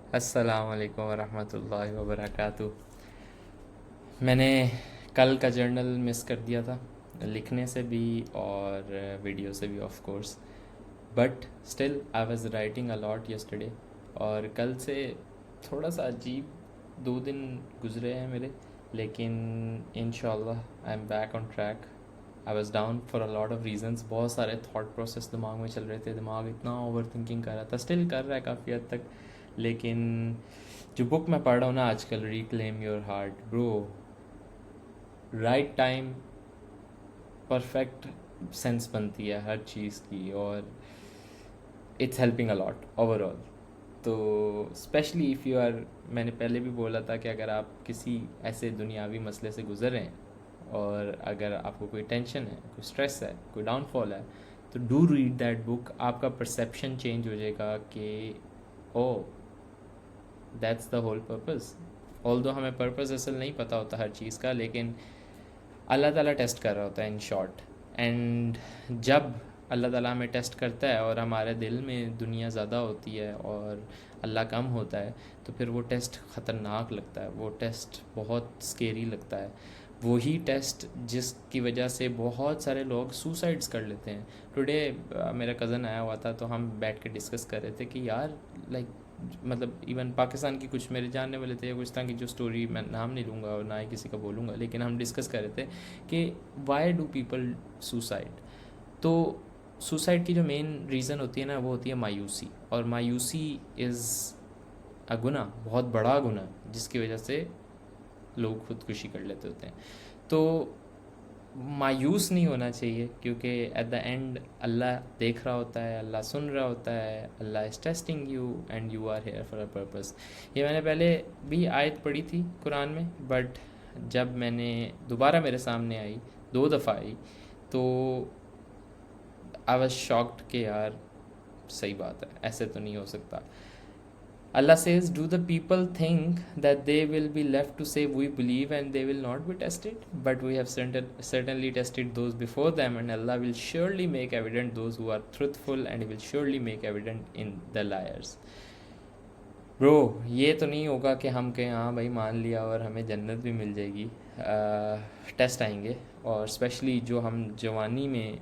अस्सलाम वालेकुम वरहमतुल्लाहि वबरकातुह। मैंने कल का जर्नल मिस कर दिया था, लिखने से भी और वीडियो से भी of course, but still I was writing a lot yesterday. और कल से थोड़ा सा अजीब 2 दिन गुजरे हैं मेरे, लेकिन इंशाल्लाह आई am back on track. I was down for a lot of reasons, बहुत सारे थॉट प्रोसेस दिमाग में चल रहे थे, दिमाग इतना ओवर थिंकिंग कर रहा था, स्टिल कर रहा है काफ़ी हद तक। लेकिन जो बुक मैं पढ़ रहा हूँ ना आजकल, reclaim your heart bro, right time perfect sense बनती है हर चीज़ की, और it's helping a lot overall. तो स्पेशली इफ़ यू आर, मैंने पहले भी बोला था कि अगर आप किसी ऐसे दुनियावी मसले से गुजर रहे हैं और अगर आपको कोई टेंशन है, कोई स्ट्रेस है, कोई डाउनफॉल है, तो डू रीड दैट बुक। आपका परसेप्शन चेंज हो जाएगा कि oh, that's the whole purpose. Although हमें पर्पस असल नहीं पता होता हर चीज़ का, लेकिन अल्लाह ताला टेस्ट कर रहा होता है इन शॉर्ट। एंड जब अल्लाह ताला हमें टेस्ट करता है और हमारे दिल में दुनिया ज़्यादा होती है और अल्लाह कम होता है, तो फिर वो टेस्ट ख़तरनाक लगता है, वो टेस्ट बहुत स्केरी लगता है। वही टेस्ट जिसकी वजह से बहुत सारे लोग सुसाइड्स कर लेते हैं। टुडे मेरा कज़न आया हुआ था, तो हम बैठ के डिस्कस कर रहे थे कि यार, लाइक, मतलब इवन पाकिस्तान की कुछ मेरे जानने वाले थे, या कुछ तरह की जो स्टोरी, मैं नाम नहीं लूँगा और ना ही किसी का बोलूँगा, लेकिन हम डिस्कस कर रहे थे कि वाई डू पीपल सुसाइड। तो सुसाइड की जो मेन रीज़न होती है ना, वो होती है मायूसी। और मायूसी इज़ अ गुनाह, बहुत बड़ा गुनाह, जिसकी वजह से लोग खुदकुशी कर लेते होते हैं। तो मायूस नहीं होना चाहिए, क्योंकि एट द एंड अल्लाह देख रहा होता है, अल्लाह सुन रहा होता है, Allah is testing you and you are here for a purpose. ये मैंने पहले भी आयत पढ़ी थी कुरान में, बट जब मैंने दोबारा मेरे सामने आई, 2 दफ़ा आई, तो आई वाज शॉक्ड कि यार, सही बात है, ऐसे तो नहीं हो सकता। Allah says, do the people think that they will be left to say we believe and they will not be tested? But we have certainly tested those before them, and Allah will surely make evident those who are truthful, and He will surely make evident in the liars. Bro, ये तो नहीं होगा कि हम कहें हाँ भाई मान लिया और हमें जन्नत भी मिल जाएगी। टेस्ट आएंगे, और स्पेशली जो हम जवानी में,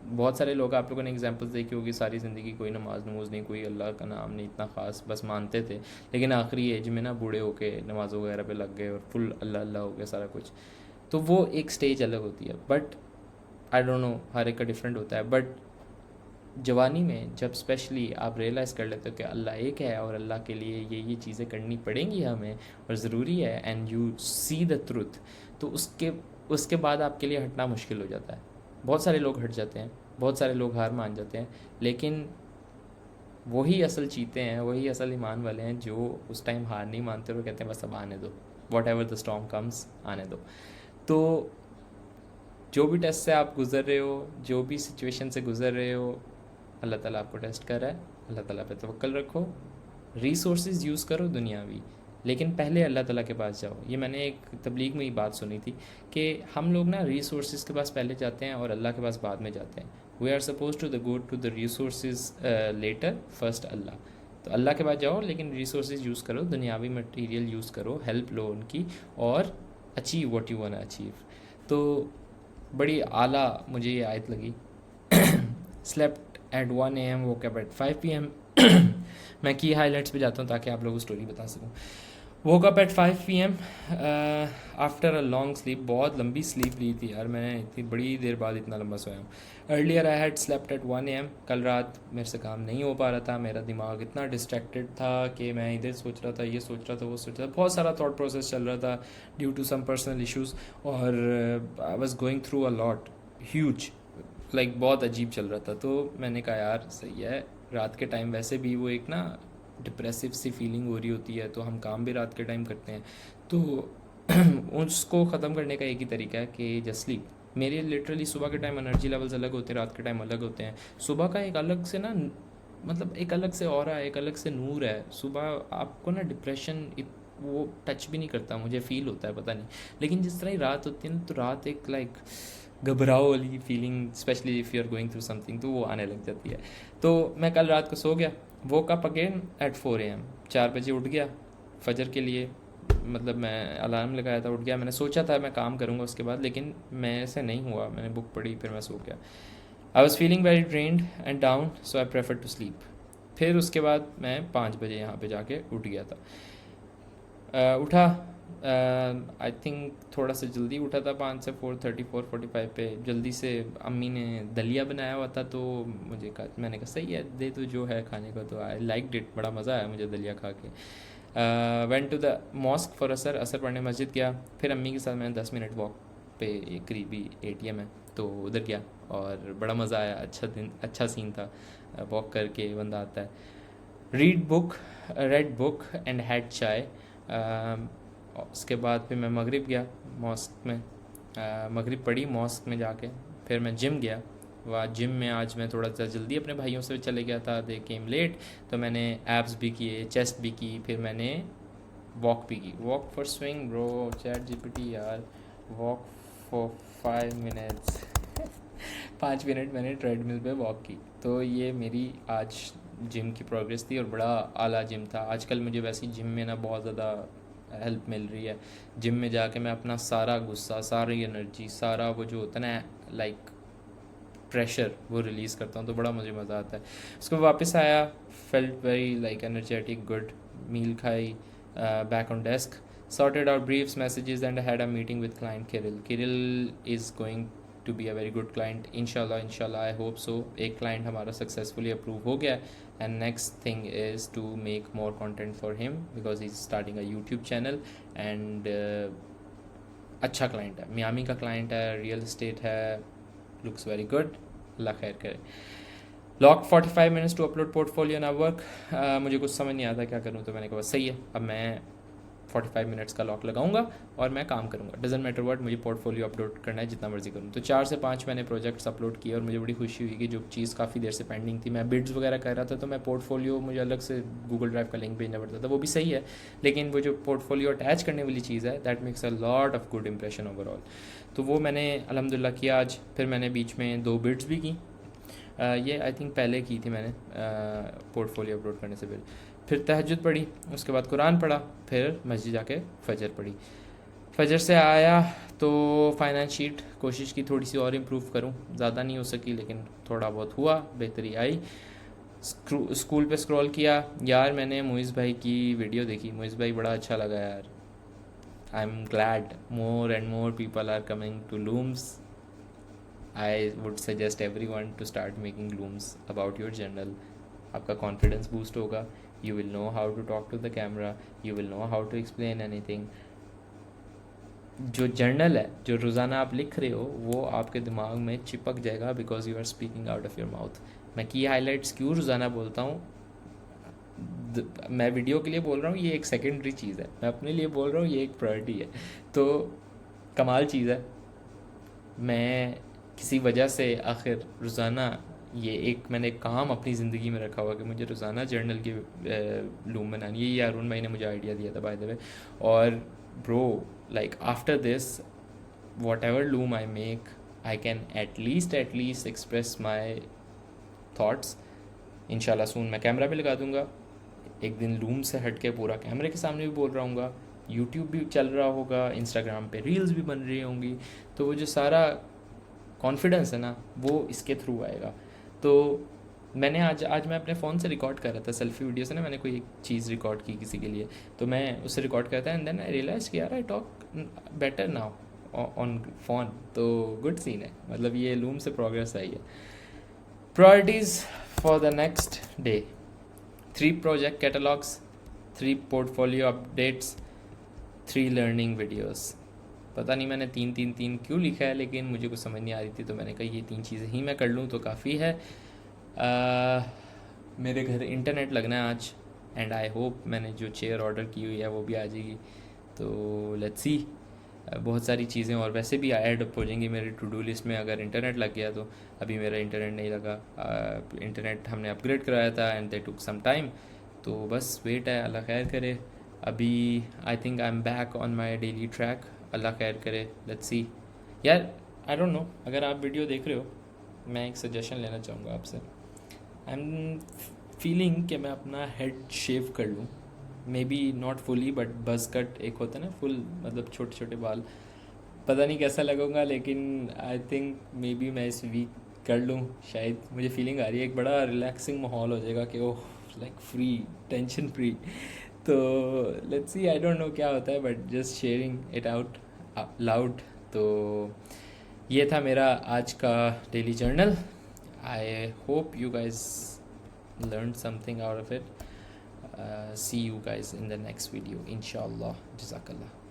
बहुत सारे लोग, आप लोगों ने एग्जांपल्स देखी होगी, सारी ज़िंदगी कोई नमाज नमूज नहीं, कोई अल्लाह का नाम नहीं इतना ख़ास, बस मानते थे, लेकिन आखिरी एज में ना बूढ़े होके नमाज वगैरह पे लग गए और फुल अल्लाह अल्लाह हो गया सारा कुछ। तो वो एक स्टेज अलग होती है, बट आई डोंट नो, हर एक का डिफरेंट होता है। बट जवानी में जब स्पेशली आप रियलाइज़ कर लेते हो कि अल्लाह एक है और अल्लाह के लिए ये चीज़ें करनी पड़ेंगी हमें और ज़रूरी है, and you see the truth, तो उसके उसके बाद आपके लिए हटना मुश्किल हो जाता है। बहुत सारे लोग हट जाते हैं, बहुत सारे लोग हार मान जाते हैं, लेकिन वही असल चीते हैं, वही असल ईमान वाले हैं जो उस टाइम हार नहीं मानते और कहते हैं बस अब आने दो, what ever the storm comes, आने दो। तो जो भी टेस्ट से आप गुज़र रहे हो, जो भी सिचुएशन से गुज़र रहे हो, अल्लाह ताला आपको टेस्ट कर रहा है। अल्लाह ताला पे तवक्कल रखो, रिसोर्सेज यूज़ करो दुनियावी, लेकिन पहले अल्लाह ताला के पास जाओ। ये मैंने एक तबलीग में ही बात सुनी थी कि हम लोग ना रिसोर्सेज के पास पहले जाते हैं और अल्लाह के पास बाद में जाते हैं। We are suppose to the go to the resources later, first Allah. तो अल्लाह के पास जाओ, लेकिन रिसोर्सेज यूज़ करो, दुनियावी मटेरियल यूज़ करो, हेल्प लो उनकी, और achieve what you want achieve. तो बड़ी आला मुझे ये आयत लगी। Slept at 1 AM, woke up at 5 PM। मैं की हाईलाइट्स पे जाता हूँ ताकि आप लोगों को स्टोरी बता सकूँ। Woke up at 5 PM after a long sleep, बहुत लंबी स्लीप ली थी यार मैंने, इतनी बड़ी देर बाद इतना लंबा सोया हूँ। Earlier I had slept at 1 AM। कल रात मेरे से काम नहीं हो पा रहा था, मेरा दिमाग इतना डिस्ट्रैक्टेड था कि मैं इधर सोच रहा था, ये सोच रहा था, वो सोच रहा था, बहुत सारा थॉट प्रोसेस चल रहा था due to some personal issues, और I was going through a lot huge, like बहुत अजीब चल रहा था। तो मैंने कहा यार सही है, रात के टाइम वैसे भी वो एक ना डिप्रेसिव सी फीलिंग हो रही होती है, तो हम काम भी रात के टाइम करते हैं, तो उसको ख़त्म करने का एक ही तरीका है कि जस्ट स्लीप। मेरे लिटरली सुबह के टाइम एनर्जी लेवल्स अलग होते हैं, रात के टाइम अलग होते हैं। सुबह का एक अलग से ना, मतलब एक अलग से ऑरा है, एक अलग से नूर है। सुबह आपको ना डिप्रेशन वो टच भी नहीं करता, मुझे फ़ील होता है पता नहीं। लेकिन जिस तरह ही रात होती है ना, तो रात एक लाइक घबराओ वाली feeling, specially if you are going through something, तो वो आने लग जाती है। तो मैं कल रात को सो गया woke up again at 4 AM, 4 बजे उठ गया फजर के लिए, मतलब मैं अलार्म लगाया था, उठ गया। मैंने सोचा था मैं काम करूँगा उसके बाद, लेकिन मैं ऐसे नहीं हुआ, मैंने बुक पढ़ी फिर मैं सो गया। I was feeling very drained and down, so I prefer to sleep. फिर उसके बाद मैं 5 बजे यहाँ पे जाके उठ गया था। उठा, आई थिंक थोड़ा सा जल्दी उठा था, 5 से 4:30 4:45 पे जल्दी से। अम्मी ने दलिया बनाया हुआ था तो मुझे कहा, मैंने कहा सही है दे तो जो है खाने को, तो आई लाइक डिट, बड़ा मज़ा आया मुझे दलिया खा के। Went to the mosque for असर पढ़ने मस्जिद गया। फिर अम्मी के साथ मैंने 10 मिनट वॉक पे, एक करीबी ATM है तो उधर गया और बड़ा मज़ा आया। अच्छा दिन, अच्छा सीन था, वॉक करके बंदा आता है। रेड बुक एंड हैड चाय। उसके बाद फिर मैं मगरिब गया मॉस्क में, मगरिब पढ़ी मॉस्क में जाके। फिर मैं जिम गया, वह जिम में आज मैं थोड़ा सा जल्दी अपने भाइयों से चले गया था, दे केम लेट, तो मैंने एब्स भी किए, चेस्ट भी की, फिर मैंने वॉक भी की। Walk for swing bro, chat GPT यार, वॉक फॉर 5 मिनट्स 5 मिनट मैंने ट्रेडमिल पे वॉक की। तो ये मेरी आज जिम की प्रोग्रेस थी और बड़ा आला जिम था। आजकल मुझे वैसे जिम में ना बहुत ज़्यादा हेल्प मिल रही है। जिम में जाके मैं अपना सारा गुस्सा, सारी एनर्जी, सारा वो जो होता है ना लाइक प्रेशर, वो रिलीज़ करता हूँ तो बड़ा मुझे मज़ा आता है। उसके बाद वापस आया, felt very like energetic, good meal खाई, back on desk, sorted out briefs, messages, and I had a meeting with client Kirill. Kirill is going to be a very good client, inshallah I hope so। एक client हमारा successfully approve हो गया, and next thing is to make more content for him because he's starting a YouTube channel and अच्छा client है, Miami का client है, real estate है, looks very good, अल्लाह खैर करे। Lock 45 minutes to upload portfolio ना वर्क। मुझे कुछ समझ नहीं आता क्या करूँ, तो मैंने कहा सही है, अब मैं 45 मिनट्स का लॉक लगाऊंगा और मैं काम करूंगा, डजेंट मैटर व्हाट, मुझे पोर्टफोलियो अपलोड करना है जितना मर्जी करूँ। तो 4 से 5 मैंने प्रोजेक्ट्स अपलोड किए और मुझे बड़ी खुशी हुई कि जो चीज़ काफ़ी देर से पेंडिंग थी, मैं बिड्स वगैरह कर रहा था तो मैं पोर्टफोलियो, मुझे अलग से गूगल ड्राइव का लिंक भेजना पड़ता था, वो भी सही है, लेकिन वो जो पोर्टफोलियो अटैच करने वाली चीज़ है that makes a lot of good impression overall. तो वो मैंने अल्हम्दुलिल्लाह किया आज। फिर मैंने बीच में 2 बिड्स भी की, ये आई थिंक पहले की थी मैंने पोर्टफोलियो अपलोड करने से पहले। फिर तहज्जुद पढ़ी, उसके बाद कुरान पढ़ा, फिर मस्जिद जाके फजर पढ़ी। फजर से आया तो फाइनेंस शीट कोशिश की थोड़ी सी और इम्प्रूव करूं, ज़्यादा नहीं हो सकी लेकिन थोड़ा बहुत हुआ, बेहतरी आई। स्कूल पे स्क्रॉल किया यार, मैंने मोइज़ भाई की वीडियो देखी, मोइज़ भाई बड़ा अच्छा लगा यार। I am glad more and more people are coming to Looms. I would suggest everyone to start making looms about your journal. आपका कॉन्फिडेंस बूस्ट होगा, you will know how to talk to the camera, you will know how to explain anything। जो journal है, जो रोज़ाना आप लिख रहे हो, वो आपके दिमाग में चिपक जाएगा because you are speaking out of your mouth. मैं की हाईलाइट्स क्यों रोज़ाना बोलता हूँ, मैं वीडियो के लिए बोल रहा हूँ ये एक सेकेंडरी चीज़ है, मैं अपने लिए बोल रहा हूँ ये एक प्रायोरिटी है। तो कमाल चीज़ है, मैं किसी वजह से आखिर रोज़ाना ये एक मैंने काम अपनी ज़िंदगी में रखा हुआ कि मुझे रोज़ाना जर्नल की लूम बनानी है। ये अरुण भाई ने मुझे आइडिया दिया था बाय द वे। और bro like after this whatever loom I make, I can at least express my thoughts. इंशाल्लाह सून मैं कैमरा भी लगा दूंगा, एक दिन लूम से हट के पूरा कैमरे के सामने भी बोल रहा हूँगा, यूट्यूब भी चल रहा होगा, इंस्टाग्राम पे रील्स भी बन रही होंगी। तो वो जो सारा कॉन्फिडेंस है ना, वो इसके थ्रू आएगा। तो मैंने आज मैं अपने फ़ोन से रिकॉर्ड कर रहा था सेल्फी वीडियो से ना, मैंने कोई एक चीज़ रिकॉर्ड की किसी के लिए, तो मैं उससे रिकॉर्ड करता एंड देन आई रियलाइज कि यार I talk better now on phone. तो गुड सीन है, मतलब ये लूम से प्रोग्रेस आई है। Priorities for the next day, 3 project catalogues, 3 portfolio updates, 3 learning videos. पता नहीं मैंने 3 क्यों लिखा है, लेकिन मुझे कुछ समझ नहीं आ रही थी तो मैंने कहा ये 3 चीज़ें ही मैं कर लूँ तो काफ़ी है। मेरे घर इंटरनेट लगना है आज एंड आई होप मैंने जो चेयर ऑर्डर की हुई है वो भी आ जाएगी। तो लेट्स सी, बहुत सारी चीज़ें और वैसे भी ऐड अप हो जाएंगी मेरी टू डू लिस्ट में अगर इंटरनेट लग गया तो। अभी मेरा इंटरनेट नहीं लगा, इंटरनेट हमने अपग्रेड कराया था and they took some time, तो बस वेट है, अल्लाह खैर करे। अभी I think I am back on my daily track, अल्लाह खैर करे, लेट्स सी। यार आई डोंट नो, अगर आप वीडियो देख रहे हो मैं एक सजेशन लेना चाहूँगा आपसे। आई एम फीलिंग कि मैं अपना हेड शेव कर लूँ, may be not fully but बस कट एक होता है ना फुल, मतलब छोटे छोटे बाल। पता नहीं कैसा लगूंगा, लेकिन आई थिंक मे बी मैं इस वीक कर लूँ शायद। मुझे फीलिंग आ रही है एक बड़ा रिलैक्सिंग माहौल हो जाएगा कि oh like free, tension free. तो let's see, I don't know क्या होता है, but just sharing it out loud. तो ये था मेरा आज का daily journal. I hope you guys learned something out of it. See you guys in the next video, inshallah. Jazakallah.